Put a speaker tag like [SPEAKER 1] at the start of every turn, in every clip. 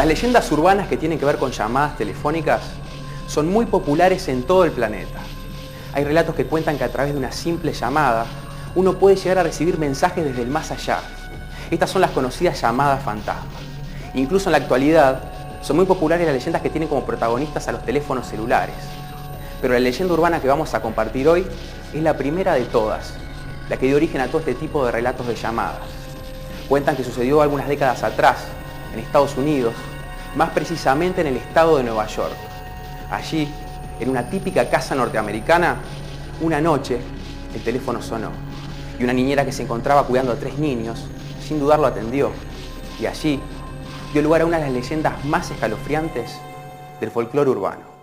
[SPEAKER 1] Las leyendas urbanas que tienen que ver con llamadas telefónicas son muy populares en todo el planeta. Hay relatos que cuentan que a través de una simple llamada uno puede llegar a recibir mensajes desde el más allá. Estas son las conocidas llamadas fantasma. Incluso en la actualidad son muy populares las leyendas que tienen como protagonistas a los teléfonos celulares. Pero la leyenda urbana que vamos a compartir hoy es la primera de todas, la que dio origen a todo este tipo de relatos de llamadas. Cuentan que sucedió algunas décadas atrás, en Estados Unidos, más precisamente en el estado de Nueva York. Allí, en una típica casa norteamericana, una noche el teléfono sonó y una niñera que se encontraba cuidando a 3 niños, sin dudarlo atendió, y allí dio lugar a una de las leyendas más escalofriantes del folclore urbano.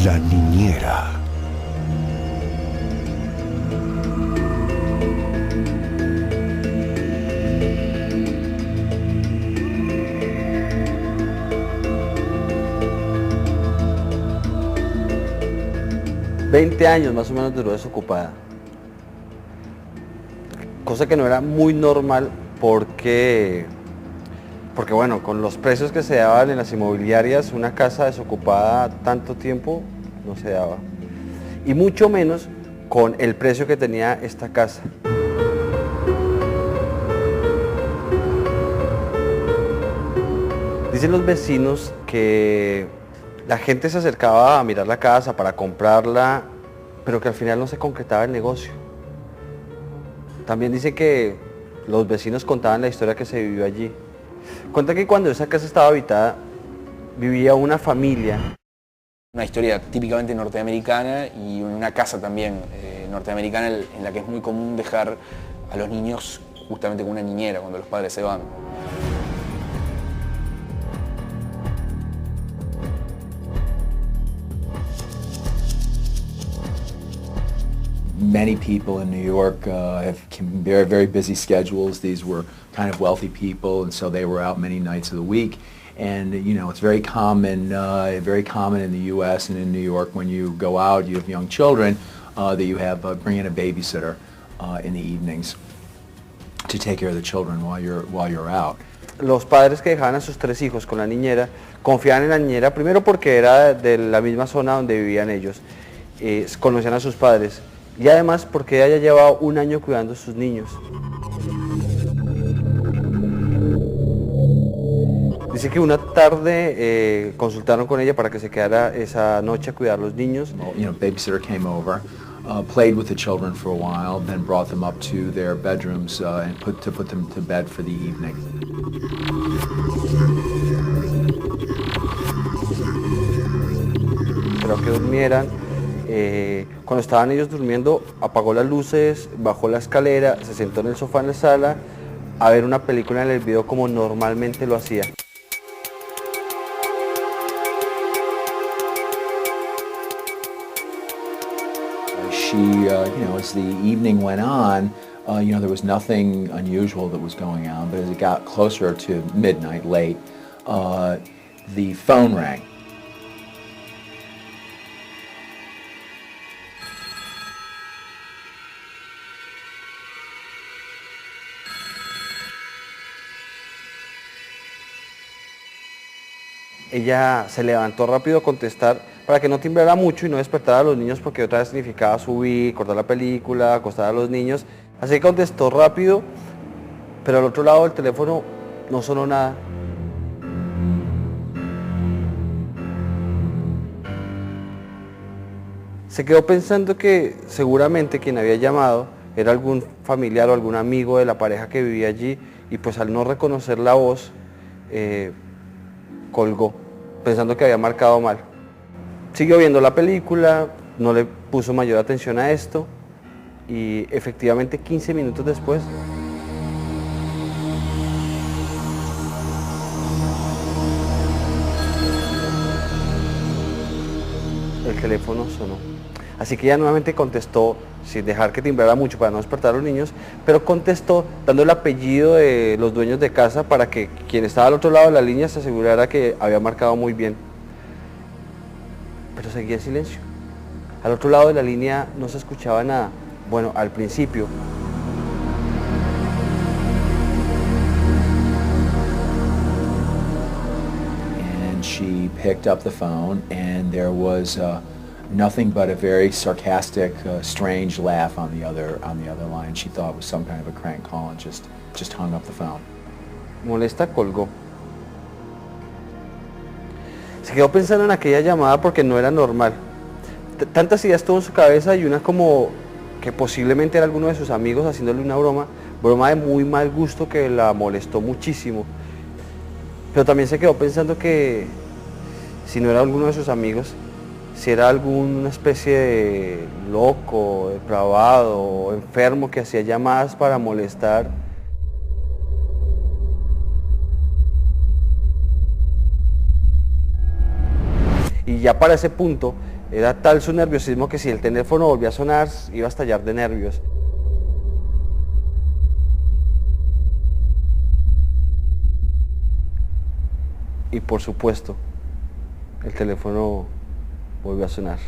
[SPEAKER 2] La niñera.
[SPEAKER 3] $20 años más o menos duró desocupada. Cosa que no era muy normal porque bueno, con los precios que se daban en las inmobiliarias, una casa desocupada tanto tiempo no se daba. Y mucho menos con el precio que tenía esta casa. Dicen los vecinos que la gente se acercaba a mirar la casa para comprarla, pero que al final no se concretaba el negocio. También dice que los vecinos contaban la historia que se vivió allí. Cuenta que cuando esa casa estaba habitada, vivía una familia.
[SPEAKER 4] Una historia típicamente norteamericana y una casa también norteamericana en la que es muy común dejar a los niños justamente con una niñera cuando los padres se van.
[SPEAKER 5] Many people in New York have very, very busy schedules. These were kind of wealthy people, and so they were out many nights of the week. And you know, it's very common in the U.S. and in New York when you go out, you have young children, that you have bring in a babysitter in the evenings to take care of the children while you're out.
[SPEAKER 3] Los padres que dejaban a sus 3 hijos con la niñera confiaban en la niñera primero porque era de la misma zona donde vivían ellos, conocían a sus padres. Y además porque ella llevaba 1 año cuidando a sus niños. Dice que una tarde consultaron con ella para que se quedara esa noche a cuidar a los niños.
[SPEAKER 5] You know, babysitter came over, played with the children for a while, then brought them up to their bedrooms and put them to bed for the evening.
[SPEAKER 3] Pero que durmieran. Cuando estaban ellos durmiendo, apagó las luces, bajó la escalera, se sentó en el sofá en la sala a ver una película en el video como normalmente lo hacía.
[SPEAKER 5] You know, as the evening went on, you know, there was nothing unusual that was going on, but as it got closer to midnight, late, the phone rang.
[SPEAKER 3] Ella se levantó rápido a contestar para que no timbrara mucho y no despertara a los niños porque otra vez significaba subir, cortar la película, acostar a los niños. Así que contestó rápido, pero al otro lado del teléfono no sonó nada. Se quedó pensando que seguramente quien había llamado era algún familiar o algún amigo de la pareja que vivía allí, y pues al no reconocer la voz, colgó, pensando que había marcado mal. Siguió viendo la película, no le puso mayor atención a esto, y efectivamente 15 minutos después el teléfono sonó. Así que ella nuevamente contestó, sin dejar que timbrara mucho para no despertar a los niños, pero contestó dando el apellido de los dueños de casa para que quien estaba al otro lado de la línea se asegurara que había marcado muy bien. Pero seguía en silencio. Al otro lado de la línea no se escuchaba nada. Bueno, al principio.
[SPEAKER 5] And she picked up the phone, and there was nothing but a very sarcastic, strange laugh on the other line. She thought it was some kind of a crank call and just hung up the phone.
[SPEAKER 3] Molesta, colgó. Se quedó pensando en aquella llamada porque no era normal. Tantas ideas tuvo en su cabeza, y una como que posiblemente era alguno de sus amigos haciéndole una broma de muy mal gusto que la molestó muchísimo. Pero también se quedó pensando que si no era alguno de sus amigos, si era alguna especie de loco, depravado, enfermo que hacía llamadas para molestar. Y ya para ese punto era tal su nerviosismo que si el teléfono volvía a sonar iba a estallar de nervios. Y por supuesto, el teléfono volvió a sonar.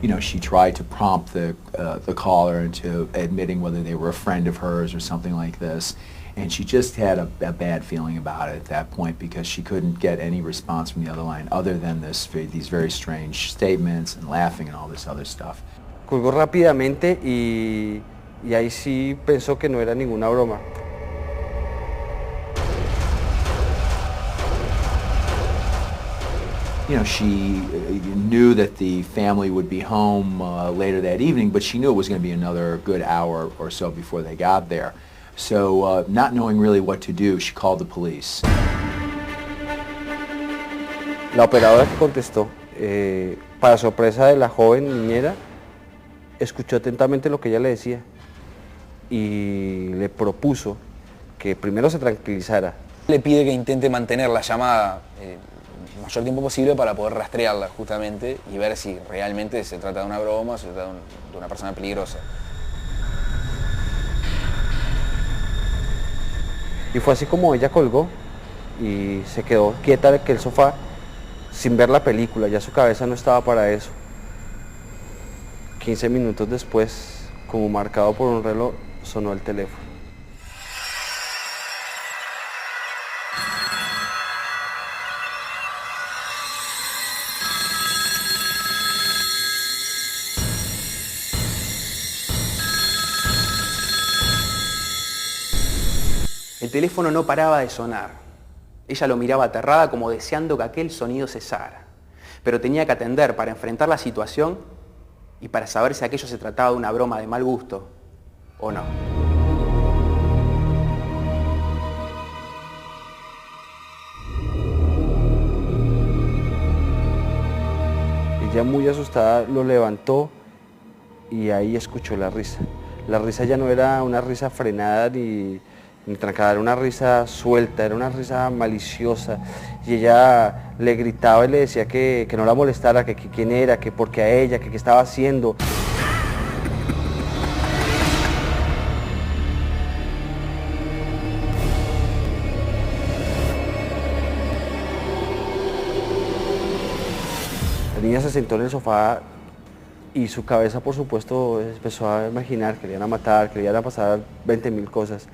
[SPEAKER 5] You know, she tried to prompt the caller into admitting whether they were a friend of hers or something like this. And she just had a bad feeling about it at that point because she couldn't get any response from the other line other than these very strange statements and laughing and all this other stuff.
[SPEAKER 3] Colgó rápidamente y ahí sí pensó que no era ninguna broma.
[SPEAKER 5] You know, she knew that the family would be home later that evening, but she knew it was going to be another good hour or so before they got there. So, not knowing really what to do, she called the police.
[SPEAKER 3] La operadora que contestó, para sorpresa de la joven niñera, escuchó atentamente lo que ella le decía y le propuso que primero se tranquilizara.
[SPEAKER 4] Le pide que intente mantener la llamada el mayor tiempo posible para poder rastrearla justamente y ver si realmente se trata de una broma o se trata de una persona peligrosa.
[SPEAKER 3] Y fue así como ella colgó y se quedó quieta en el sofá sin ver la película, ya su cabeza no estaba para eso. 15 minutos después, como marcado por un reloj, sonó el teléfono.
[SPEAKER 1] El teléfono no paraba de sonar. Ella lo miraba aterrada como deseando que aquel sonido cesara. Pero tenía que atender para enfrentar la situación y para saber si aquello se trataba de una broma de mal gusto o no.
[SPEAKER 3] Ella muy asustada lo levantó y ahí escuchó la risa. La risa ya no era una risa frenada ni trancada, era una risa suelta, era una risa maliciosa. Y ella le gritaba y le decía que no la molestara, que quién era, que por qué a ella, que qué estaba haciendo. La niña se sentó en el sofá y su cabeza, por supuesto, empezó a imaginar que le iban a matar, que le iban a pasar 20.000 cosas.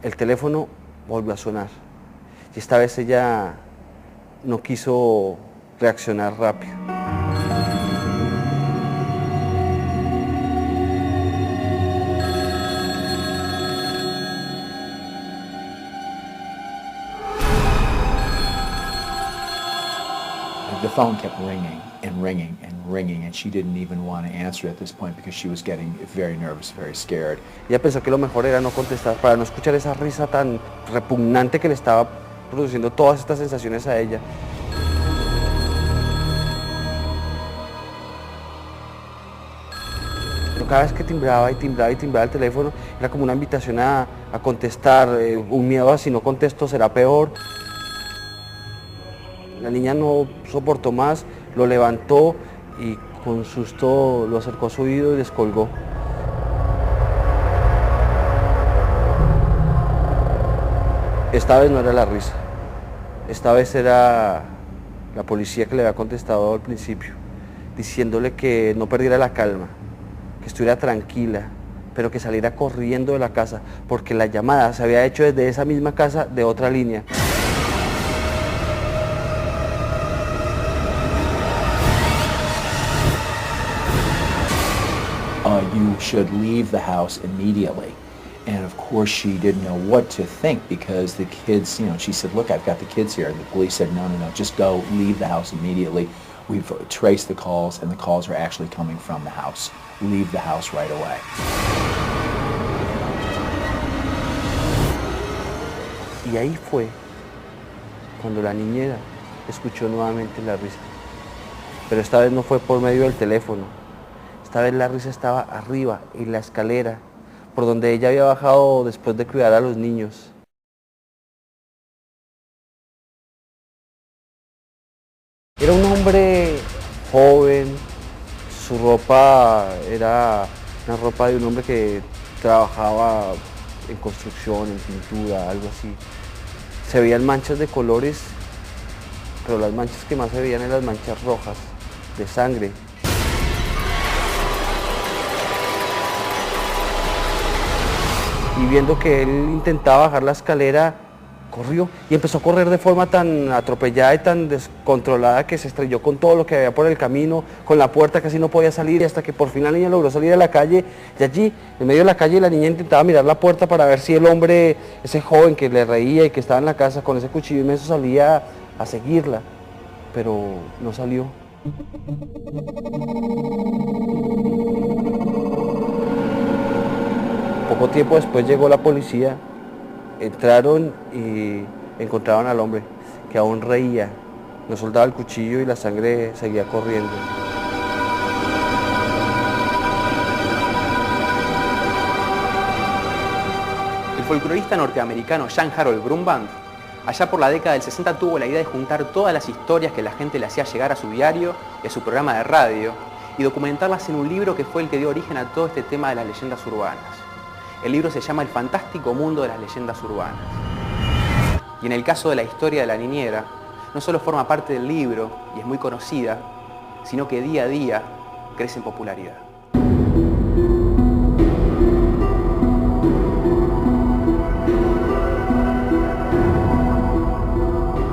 [SPEAKER 3] El teléfono volvió a sonar y esta vez ella no quiso reaccionar rápido.
[SPEAKER 5] the phone kept ringing and ringing and ringing, and she didn't even want to answer at this point because she was getting very nervous, very scared.
[SPEAKER 3] Ella pensó que lo mejor era no contestar para no escuchar esa risa tan repugnante que le estaba produciendo todas estas sensaciones a ella. Pero cada vez que timbraba y timbraba y timbraba el teléfono, era como una invitación a contestar, un miedo a si no contesto será peor. La niña no soportó más, lo levantó y con susto lo acercó a su oído y descolgó. Esta vez no era la risa, esta vez era la policía que le había contestado al principio, diciéndole que no perdiera la calma, que estuviera tranquila, pero que saliera corriendo de la casa, porque la llamada se había hecho desde esa misma casa de otra línea.
[SPEAKER 5] You should leave the house immediately. And of course she didn't know what to think because the kids, you know, she said, look, I've got the kids here. And the police said, no, just go, leave the house immediately. We've traced the calls and the calls are actually coming from the house. Leave the house right away.
[SPEAKER 3] Y ahí fue cuando la niñera escuchó nuevamente la risa. Pero esta vez no fue por medio del teléfono. Esta vez la risa estaba arriba, en la escalera, por donde ella había bajado después de cuidar a los niños. Era un hombre joven, su ropa era una ropa de un hombre que trabajaba en construcción, en pintura, algo así. Se veían manchas de colores, pero las manchas que más se veían eran las manchas rojas, de sangre. Y viendo que él intentaba bajar la escalera, corrió y empezó a correr de forma tan atropellada y tan descontrolada que se estrelló con todo lo que había por el camino, con la puerta, casi no podía salir, y hasta que por fin la niña logró salir a la calle, y allí, en medio de la calle, la niña intentaba mirar la puerta para ver si el hombre, ese joven que le reía y que estaba en la casa con ese cuchillo inmenso, salía a seguirla, pero no salió. Poco tiempo después llegó la policía, entraron y encontraron al hombre, que aún reía, no soltaba el cuchillo y la sangre seguía corriendo.
[SPEAKER 1] El folclorista norteamericano Jan Harold Brumband, allá por la década del 60, tuvo la idea de juntar todas las historias que la gente le hacía llegar a su diario y a su programa de radio y documentarlas en un libro que fue el que dio origen a todo este tema de las leyendas urbanas. El libro se llama El fantástico mundo de las leyendas urbanas. Y en el caso de la historia de la niñera, no solo forma parte del libro y es muy conocida, sino que día a día crece en popularidad.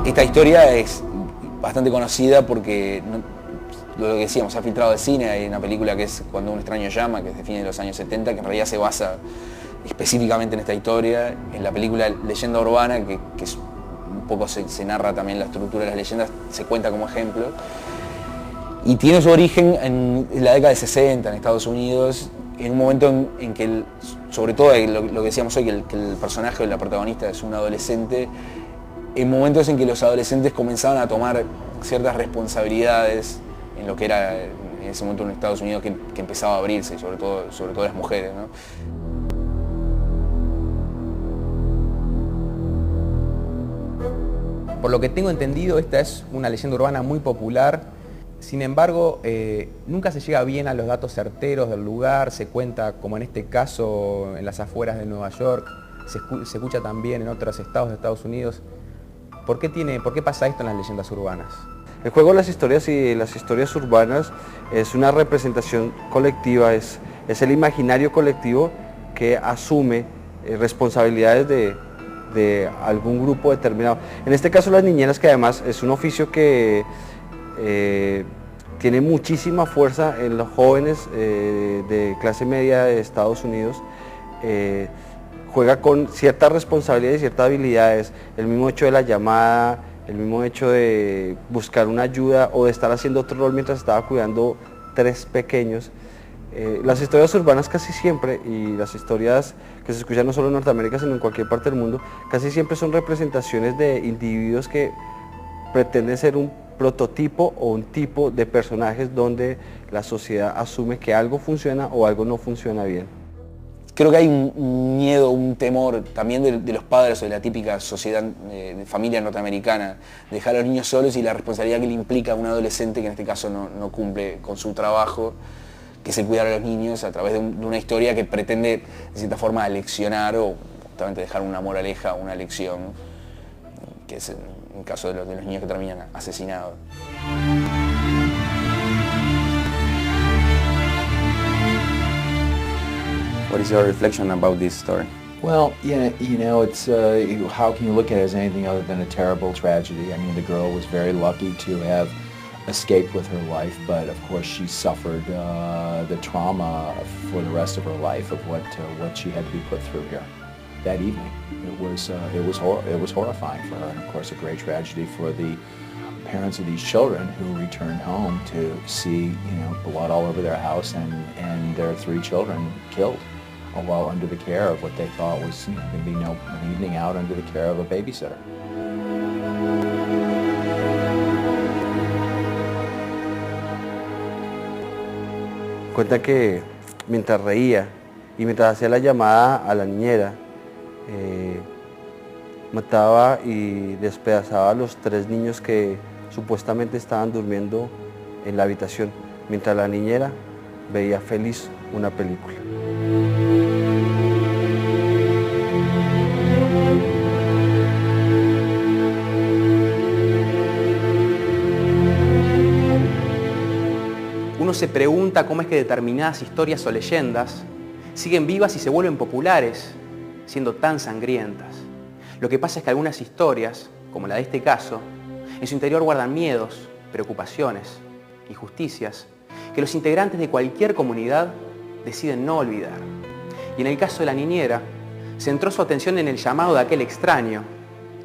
[SPEAKER 4] Esta historia es bastante conocida porque, lo que decíamos, se ha filtrado de cine. Hay una película que es Cuando un extraño llama, que es de fines de los años 70, que en realidad se basa específicamente en esta historia. En la película Leyenda Urbana, que es, un poco se narra también la estructura de las leyendas, se cuenta como ejemplo. Y tiene su origen en la década de 60 en Estados Unidos, en un momento en que, sobre todo lo que decíamos hoy, que el personaje o la protagonista es un adolescente, en momentos en que los adolescentes comenzaban a tomar ciertas responsabilidades en lo que era en ese momento en Estados Unidos que empezaba a abrirse, sobre todo las mujeres, ¿no?
[SPEAKER 1] Por lo que tengo entendido, esta es una leyenda urbana muy popular. Sin embargo, nunca se llega bien a los datos certeros del lugar. Se cuenta, como en este caso, en las afueras de Nueva York. Se escucha también en otros estados de Estados Unidos. ¿Por qué pasa esto en las leyendas urbanas?
[SPEAKER 3] El juego de las historias y las historias urbanas es una representación colectiva, es el imaginario colectivo que asume responsabilidades de algún grupo determinado. En este caso las niñeras, que además es un oficio que tiene muchísima fuerza en los jóvenes de clase media de Estados Unidos, juega con ciertas responsabilidades y ciertas habilidades. El mismo hecho de la llamada, el mismo hecho de buscar una ayuda o de estar haciendo otro rol mientras estaba cuidando 3 pequeños. Las historias urbanas casi siempre, y las historias que se escuchan no solo en Norteamérica sino en cualquier parte del mundo, casi siempre son representaciones de individuos que pretenden ser un prototipo o un tipo de personajes donde la sociedad asume que algo funciona o algo no funciona bien.
[SPEAKER 4] Creo que hay un miedo, un temor también de los padres o de la típica sociedad de familia norteamericana, de dejar a los niños solos y la responsabilidad que le implica a un adolescente que en este caso no cumple con su trabajo, que es el cuidar a los niños a través de una historia que pretende de cierta forma aleccionar o justamente dejar una moraleja, una lección, que es en el caso de los niños que terminan asesinados.
[SPEAKER 2] What is your reflection about this story?
[SPEAKER 5] Well, yeah, you know, it's how can you look at it as anything other than a terrible tragedy? I mean, the girl was very lucky to have escaped with her life, but of course she suffered the trauma for the rest of her life of what she had to be put through here that evening. It was horrifying for her, and of course a great tragedy for the parents of these children who returned home to see, you know, blood all over their house and their 3 children killed, while under the care of what they thought was, you know, going to be an evening out under the care of a babysitter.
[SPEAKER 3] Cuenta que mientras reía y mientras hacía la llamada a la niñera, mataba y despedazaba a los 3 niños que supuestamente estaban durmiendo en la habitación, mientras la niñera veía feliz una película.
[SPEAKER 1] Uno se pregunta cómo es que determinadas historias o leyendas siguen vivas y se vuelven populares, siendo tan sangrientas. Lo que pasa es que algunas historias, como la de este caso, en su interior guardan miedos, preocupaciones, injusticias, que los integrantes de cualquier comunidad deciden no olvidar. Y en el caso de la niñera, centró su atención en el llamado de aquel extraño,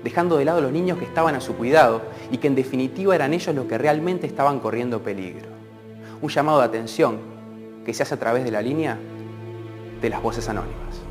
[SPEAKER 1] dejando de lado a los niños que estaban a su cuidado y que en definitiva eran ellos los que realmente estaban corriendo peligro. Un llamado de atención que se hace a través de la línea de las voces anónimas.